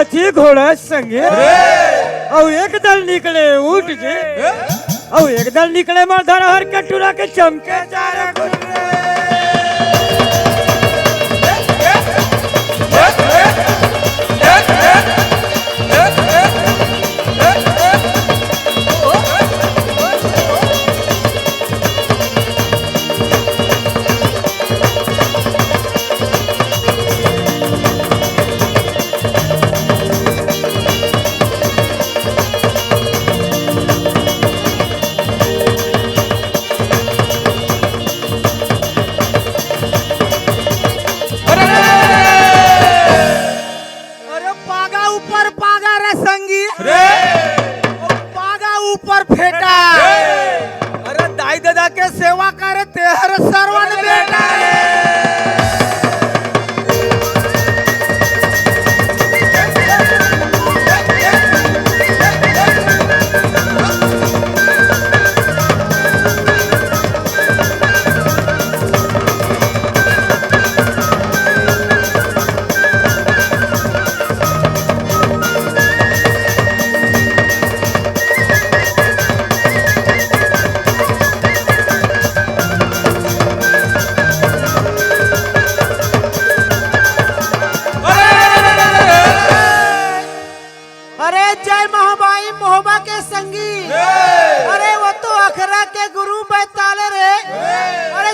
हाथी घोड़ा संगे और एक दल निकले ऊँट जे और एक दल निकले मर्दाना हर कटोरा के चमके चारा सेवा करे ते हर सर्वन बेटा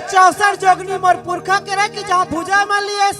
चौसर जोगनी मोर पुरखा के रहे कि जहाँ भुजा में लिए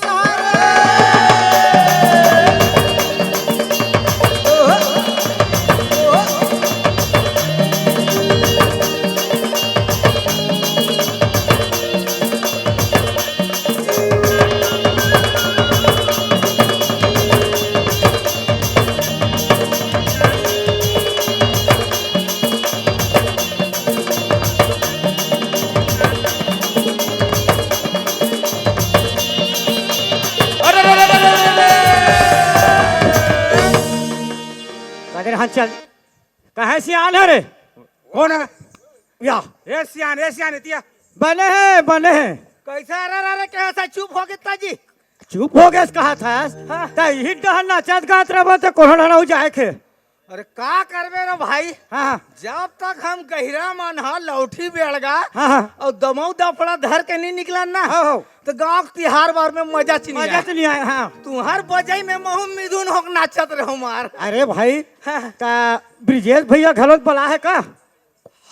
चल कहे सियान है रे कौन है या ए सियान इतिया बने हैं कैसा अरे कैसा चुप हो गया जी चुप हो गए कहा था ता ही डहन नाचत गात रह तो कोहड़ा ना हो जाए के अरे का करबे रे भाई हाँ जब तक हम गहिरा मन लौठी बेड़गा हाँ और दमऊ दफड़ा धर के नहीं निकला ना हाँ तो गाँव तिहार बार में मजा नहीं आया हाँ तुम्हार बजाई में महू मिथुन होक नाचत रहो मार अरे भाई ता ब्रिजेश भैया घलोत बला है का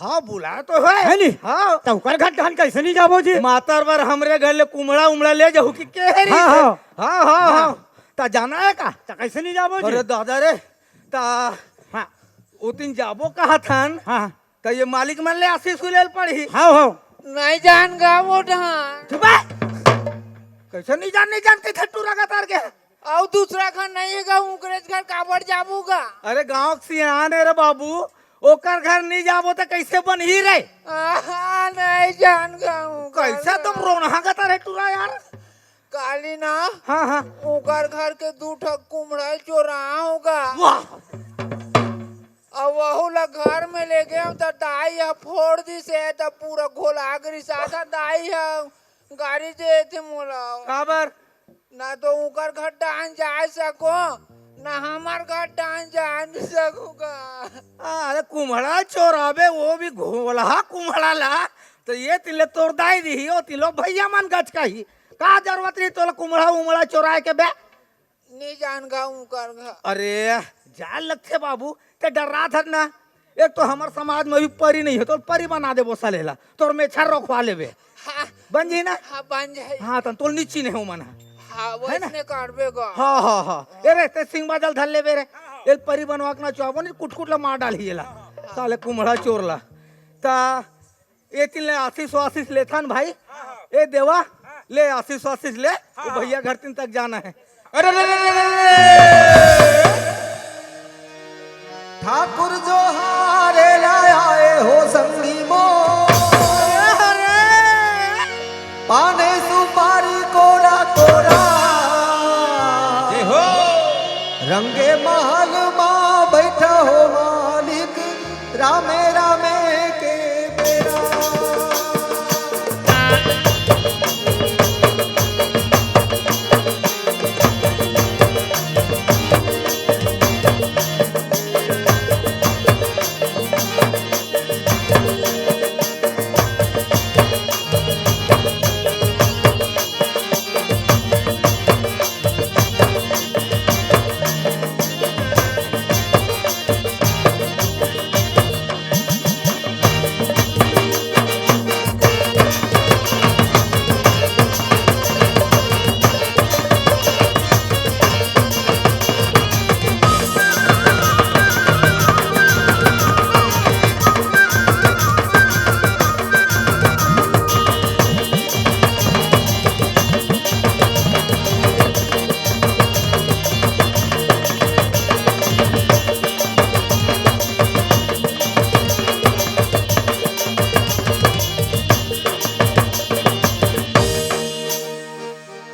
हाँ बुला तो है नी हाँ तो कर घट घन कैसे नहीं जाबो जी मातर बार हमरे घर ले कुमड़ा उमड़ा ले जाऊ कि केहरी हाँ हाँ हाँ हाँ हाँ ता जाना है का ता कैसे नहीं जाबो जी अरे दादा रे ता हाँ वो दिन जाबो कहा थन हाँ तो ये मालिक मन ले आशीष सुलेल पड़ी हाँ हाँ नहीं जान गा वो ढान कैसे नहीं जान के थट्टू रगा तार के और दूसरा घर नहीं है गा उकरेज घर काबड़ जाबूगा अरे गांव सियान है रे बाबू ओकर घर नहीं जाबो तो कैसे बन ही रहे नहीं जान गा कैसे तुम रोना का तारे टूरा यार काली ना हाँ हाँ उकर घर के दू ठक कुमड़ा चोरा होगा वाह और वहू ला घर में ले गए तो दाई है फोड़ दी से तो पूरा घोला गरी साधा दाई है गाड़ी दे थे मोला खबर ना तो उकर घर डांस जा सको ना हमार घर डांस जा सकूगा अरे कुम्हड़ा चोराबे वो भी घोला कुम्हड़ा ला तो ये तिले तोड़ दाई दी ओ तिलो भैया मन गच कही का जरूरत रही तो कुम्हड़ा उमड़ा चोराए के बे नहीं जान गा उकर घर अरे जाल लगते बाबू ते डरा था ना एक तो हमार समाज में भी परी नहीं है तो परी बना दे बोसा लेला तोर में छर रखवा लेबे हाँ बन जी ना हाँ बन जाए हाँ तो तोल नीची नहीं हो मन हाँ वैसने काटबे गा हाँ हाँ हाँ अरे ते सिंह बादल धर ले बेरे एक परी बनवा के ना चाहबो नहीं कुट ला मार डाल हिला साले कुम्हड़ा चोरला ता ये तिल आशीष लेथन भाई ए देवा ले आशीष ले वो भैया घर तीन तक जाना है अरे ठाकुर जो हारे लाए हो संगी मो पाने सुपारी कोरा कोरा हो रंगे महा